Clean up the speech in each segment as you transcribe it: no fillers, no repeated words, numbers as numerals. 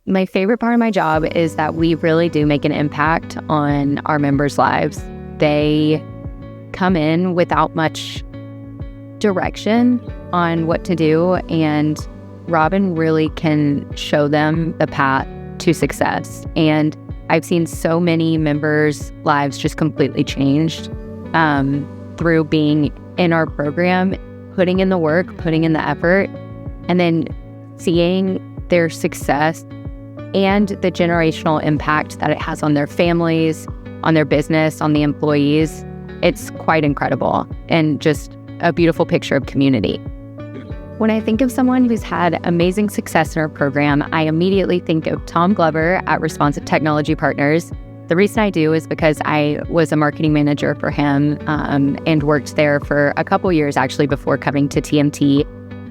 My favorite part of my job is that we really do make an impact on our members' lives. They come in without much direction on what to do, and Robin really can show them the path to success. And I've seen so many members' lives just completely changed through being in our program, putting in the work, putting in the effort, and then seeing their success and the generational impact that it has on their families, on their business, on the employees. It's quite incredible and just a beautiful picture of community. When I think of someone who's had amazing success in our program, I immediately think of Tom Glover at Responsive Technology Partners. The reason I do is because I was a marketing manager for him and worked there for a couple years actually before coming to TMT.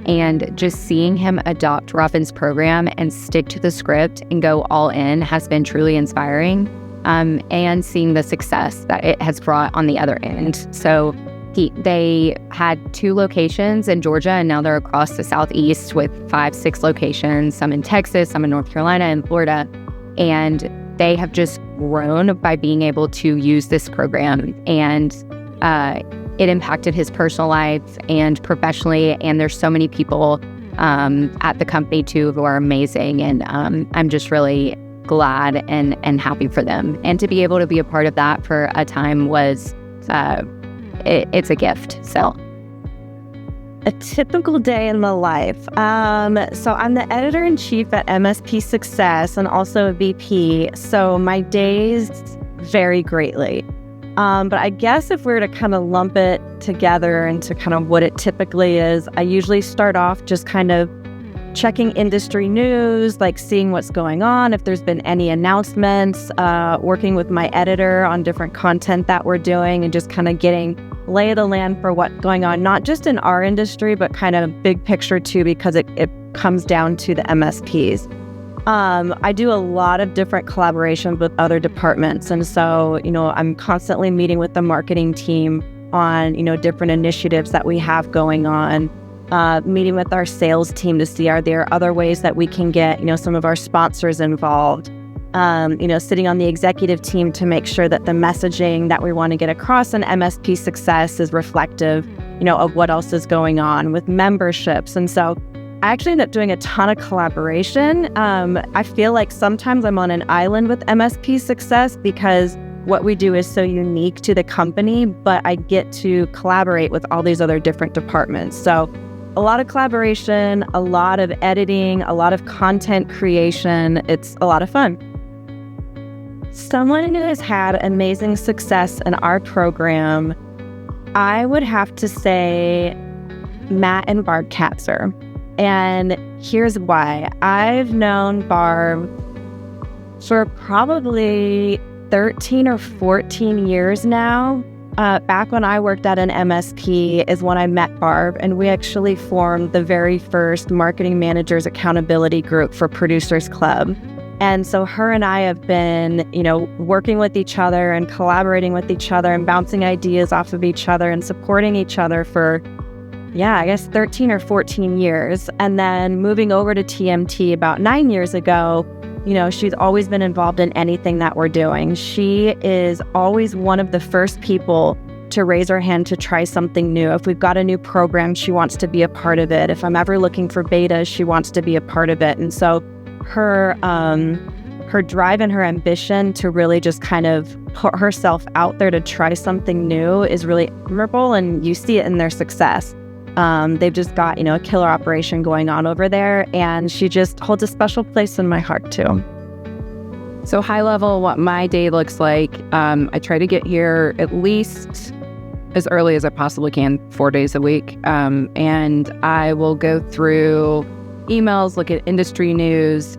And just seeing him adopt Robin's program and stick to the script and go all in has been truly inspiring, and seeing the success that it has brought on the other end. So they had 2 locations in Georgia, and now they're across the Southeast with 5-6 locations, some in Texas, some in North Carolina and Florida. And they have just grown by being able to use this program. And it impacted his personal life and professionally. And there's so many people at the company too who are amazing. And I'm just really glad and happy for them. And to be able to be a part of that for a time was, it's a gift. So a typical day in the life. So I'm the editor-in-chief at MSP Success and also a VP. So my days vary greatly. But I guess if we were to kind of lump it together into kind of what it typically is, I usually start off just kind of checking industry news, like seeing what's going on, if there's been any announcements, working with my editor on different content that we're doing, and just kind of getting lay of the land for what's going on, not just in our industry, but kind of big picture too, because it comes down to the MSPs. I do a lot of different collaborations with other departments. And so, I'm constantly meeting with the marketing team on, different initiatives that we have going on, meeting with our sales team to see, are there other ways that we can get, some of our sponsors involved, sitting on the executive team to make sure that the messaging that we want to get across in MSP Success is reflective, of what else is going on with memberships. And so I actually end up doing a ton of collaboration. I feel like sometimes I'm on an island with MSP Success because what we do is so unique to the company, but I get to collaborate with all these other different departments. So a lot of collaboration, a lot of editing, a lot of content creation. It's a lot of fun. Someone who has had amazing success in our program, I would have to say Matt and Barb Katzer. And here's why. I've known Barb for probably 13 or 14 years now. Back when I worked at an MSP is when I met Barb, and we actually formed the very first marketing managers accountability group for Producers Club. And so her and I have been, working with each other and collaborating with each other and bouncing ideas off of each other and supporting each other for 13 or 14 years. And then moving over to TMT about 9 years ago, she's always been involved in anything that we're doing. She is always one of the first people to raise her hand to try something new. If we've got a new program, she wants to be a part of it. If I'm ever looking for beta, she wants to be a part of it. And so her drive and her ambition to really just kind of put herself out there to try something new is really admirable, and you see it in their success. They've just got, a killer operation going on over there, and she just holds a special place in my heart too. So high level, what my day looks like, I try to get here at least as early as I possibly can, 4 days a week. And I will go through emails, look at industry news,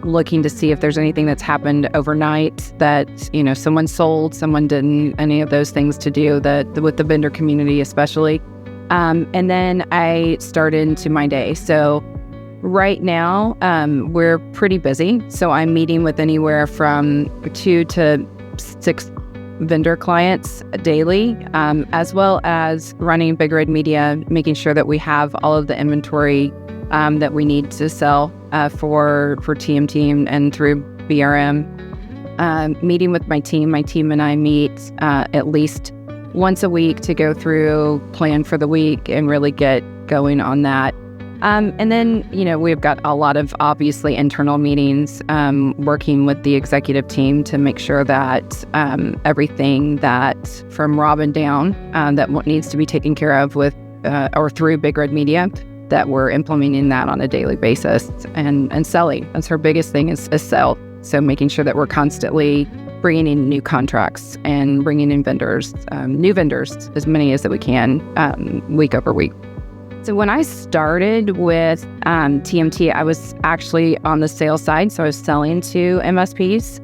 looking to see if there's anything that's happened overnight that, someone sold, someone didn't, any of those things to do with the vendor community especially. And then I start into my day. So right now, we're pretty busy. So I'm meeting with anywhere from 2 to 6 vendor clients daily, as well as running Big Red Media, making sure that we have all of the inventory that we need to sell for TMT and through BRM. Meeting with my team and I meet at least once a week to go through plan for the week and really get going on that. And then, we've got a lot of obviously internal meetings, working with the executive team to make sure that everything that from Robin down that needs to be taken care of with or through Big Red Media, that we're implementing that on a daily basis and selling. That's her biggest thing is sell. So making sure that we're constantly bringing in new contracts and bringing in vendors, new vendors, as many as that we can week over week. So when I started with TMT, I was actually on the sales side. So I was selling to MSPs.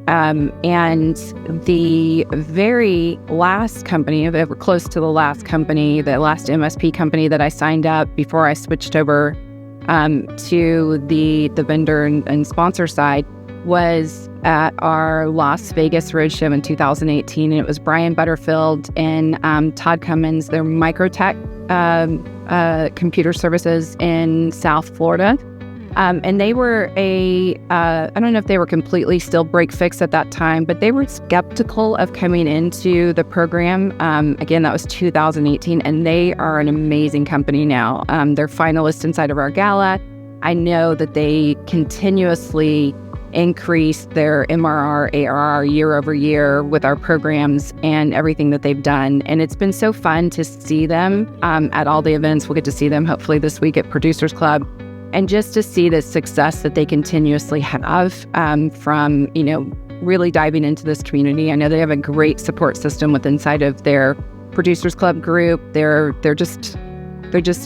And the very last company, close to the last company, the last MSP company that I signed up before I switched over to the vendor and sponsor side was at our Las Vegas roadshow in 2018. And it was Brian Butterfield and Todd Cummins, their Microtech computer services in South Florida. And they were I don't know if they were completely still break fix at that time, but they were skeptical of coming into the program. Again, that was 2018, and they are an amazing company now. They're finalists inside of our gala. I know that they continuously increase their MRR, ARR year over year with our programs and everything that they've done. And it's been so fun to see them at all the events. We'll get to see them hopefully this week at Producers Club. And just to see the success that they continuously have from, really diving into this community. I know they have a great support system with inside of their Producers Club group. They're just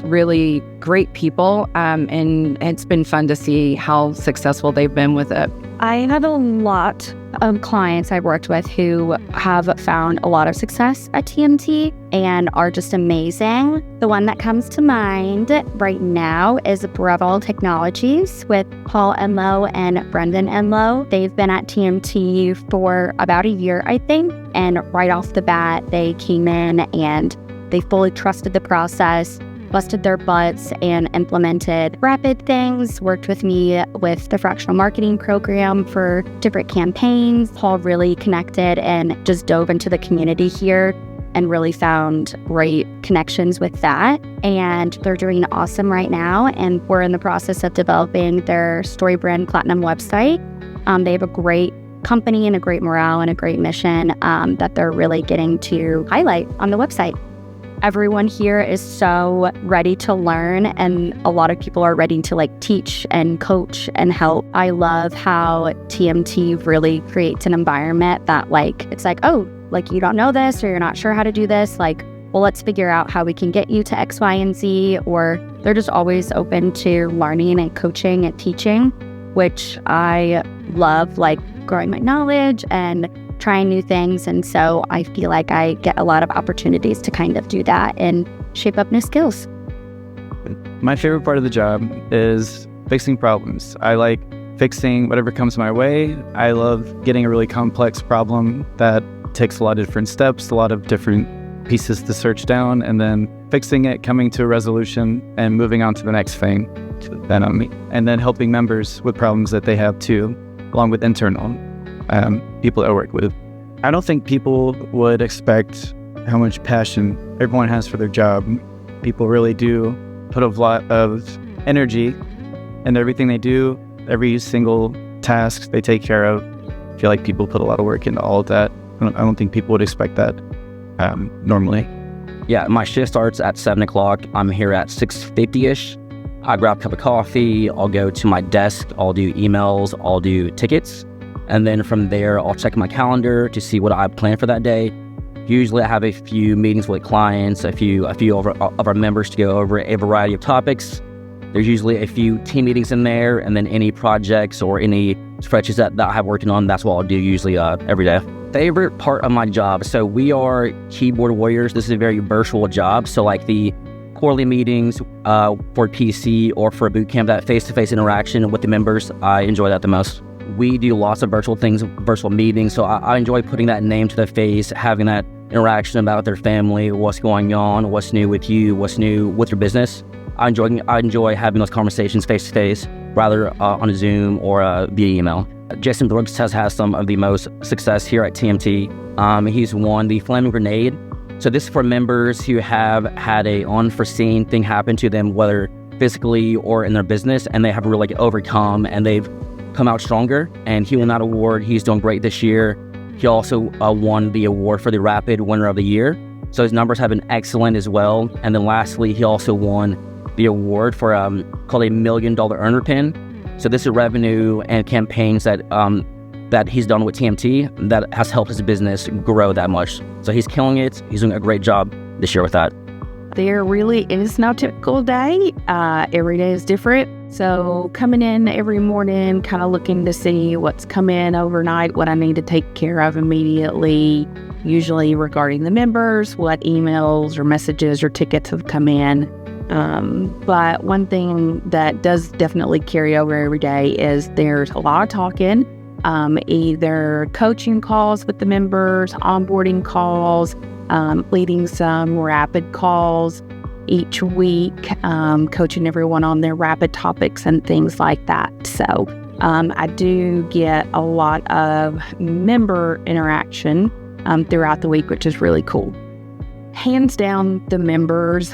really great people, and it's been fun to see how successful they've been with it. I have a lot of clients I've worked with who have found a lot of success at TMT and are just amazing. The one that comes to mind right now is Breville Technologies with Paul Enlow and Brendan Enlow. They've been at TMT for about a year, I think, and right off the bat, they came in and they fully trusted the process, busted their butts and implemented rapid things, worked with me with the fractional marketing program for different campaigns. Paul really connected and just dove into the community here and really found great connections with that. And they're doing awesome right now. And we're in the process of developing their StoryBrand Platinum website. They have a great company and a great morale and a great mission that they're really getting to highlight on the website. Everyone here is so ready to learn, and a lot of people are ready to teach and coach and help. I love how TMT really creates an environment that it's you don't know this or you're not sure how to do this. Well, let's figure out how we can get you to X, Y, and Z, or they're just always open to learning and coaching and teaching, which I love, growing my knowledge and trying new things. And so I feel like I get a lot of opportunities to kind of do that and shape up new skills. My favorite part of the job is fixing problems. I like fixing whatever comes my way. I love getting a really complex problem that takes a lot of different steps, a lot of different pieces to search down, and then fixing it, coming to a resolution, and moving on to the next thing. Then on me. And then helping members with problems that they have too, along with internal people I work with. I don't think people would expect how much passion everyone has for their job. People really do put a lot of energy in everything they do, every single task they take care of. I feel like people put a lot of work into all of that. I don't think people would expect that normally. Yeah, my shift starts at 7 o'clock. I'm here at 6:50-ish. I grab a cup of coffee. I'll go to my desk. I'll do emails. I'll do tickets. And then from there, I'll check my calendar to see what I planned for that day. Usually I have a few meetings with clients, a few of our members to go over a variety of topics. There's usually a few team meetings in there, and then any projects or any spreadsheets that I have working on, that's what I'll do usually every day. Favorite part of my job. So we are keyboard warriors. This is a very virtual job. So the quarterly meetings for PC or for a boot camp, that face-to-face interaction with the members, I enjoy that the most. We do lots of virtual things, virtual meetings, so I enjoy putting that name to the face, having that interaction about their family, what's going on, what's new with you, what's new with your business. I enjoy having those conversations face to face, rather on a Zoom or via email. Jason Brooks has had some of the most success here at TMT. He's won the Flaming Grenade. So this is for members who have had a unforeseen thing happen to them, whether physically or in their business, and they have really overcome and they've come out stronger. And he won that award. He's doing great this year. He also won the award for the Rapid Winner of the Year. So his numbers have been excellent as well. And then lastly, he also won the award for called a $1 Million Earner Pin. So this is revenue and campaigns that he's done with TMT that has helped his business grow that much. So he's killing it. He's doing a great job this year with that. There really is no typical day. Every day is different. So coming in every morning, kind of looking to see what's come in overnight, what I need to take care of immediately, usually regarding the members, what emails or messages or tickets have come in. But one thing that does definitely carry over every day is there's a lot of talking, either coaching calls with the members, onboarding calls, leading some rapid calls each week, coaching everyone on their rapid topics and things like that. So I do get a lot of member interaction throughout the week, which is really cool. Hands down, the members,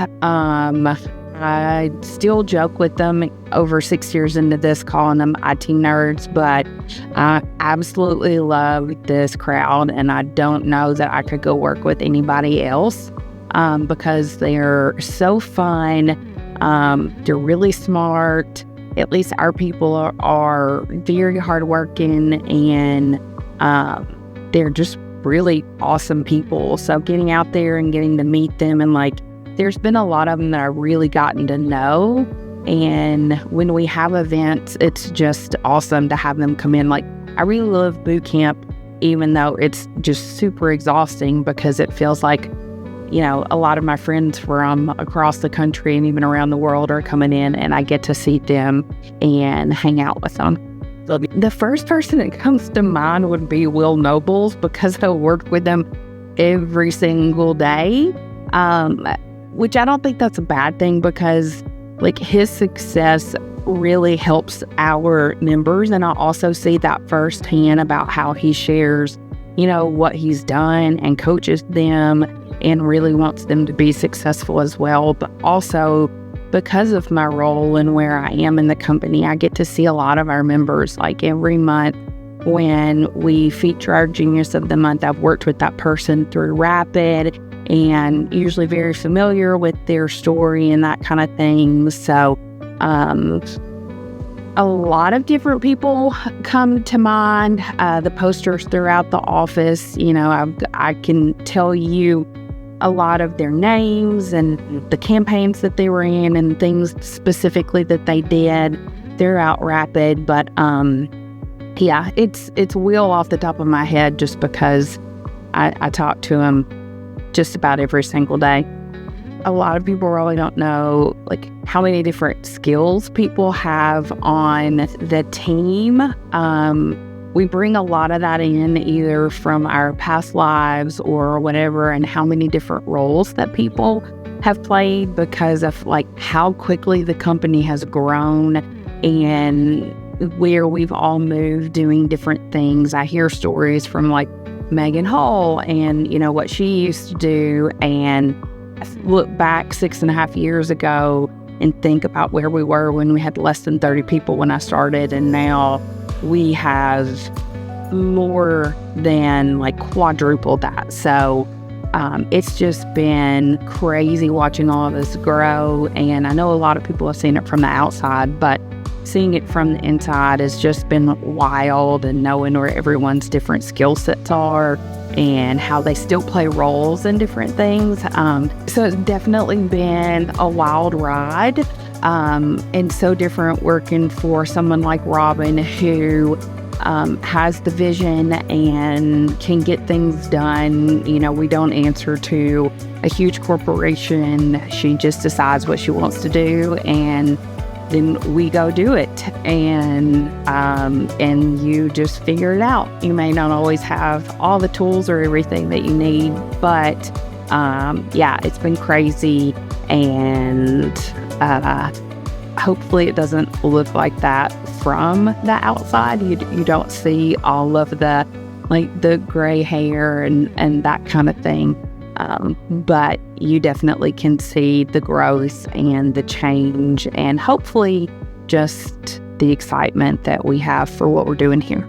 I still joke with them over 6 years into this, calling them IT nerds, but I absolutely love this crowd, and I don't know that I could go work with anybody else because they're so fun. They're really smart. At least our people are very hardworking, and they're just really awesome people. So getting out there and getting to meet them, and there's been a lot of them that I've really gotten to know. And when we have events, it's just awesome to have them come in. I really love boot camp, even though it's just super exhausting because it feels like, a lot of my friends from across the country and even around the world are coming in, and I get to see them and hang out with them. So the first person that comes to mind would be Will Nobles, because I work with him every single day, which I don't think that's a bad thing, because his success really helps our members. And I also see that firsthand about how he shares, what he's done and coaches them and really wants them to be successful as well. But also, because of my role and where I am in the company, I get to see a lot of our members. Every month when we feature our Genius of the Month, I've worked with that person through Rapid and usually very familiar with their story and that kind of thing. So a lot of different people come to mind. The posters throughout the office, I can tell you a lot of their names and the campaigns that they were in and things specifically that they did throughout Rapid. But yeah, it's Will off the top of my head, just because I talk to him just about every single day. A lot of people really don't know how many different skills people have on the team. We bring a lot of that in either from our past lives or whatever, and how many different roles that people have played because of how quickly the company has grown and where we've all moved doing different things. I hear stories from Megan Hall and what she used to do, and I look back 6.5 years ago and think about where we were when we had less than 30 people when I started, and now we have more than quadrupled that. So it's just been crazy watching all of this grow. And I know a lot of people have seen it from the outside, but seeing it from the inside has just been wild, and knowing where everyone's different skill sets are and how they still play roles in different things. So it's definitely been a wild ride. And so different working for someone like Robin, who has the vision and can get things done. We don't answer to a huge corporation. She just decides what she wants to do, and then we go do it. And you just figure it out. You may not always have all the tools or everything that you need, but yeah, it's been crazy. And Hopefully it doesn't look like that from the outside. You don't see all of the gray hair and that kind of thing. But you definitely can see the growth and the change, and hopefully just the excitement that we have for what we're doing here.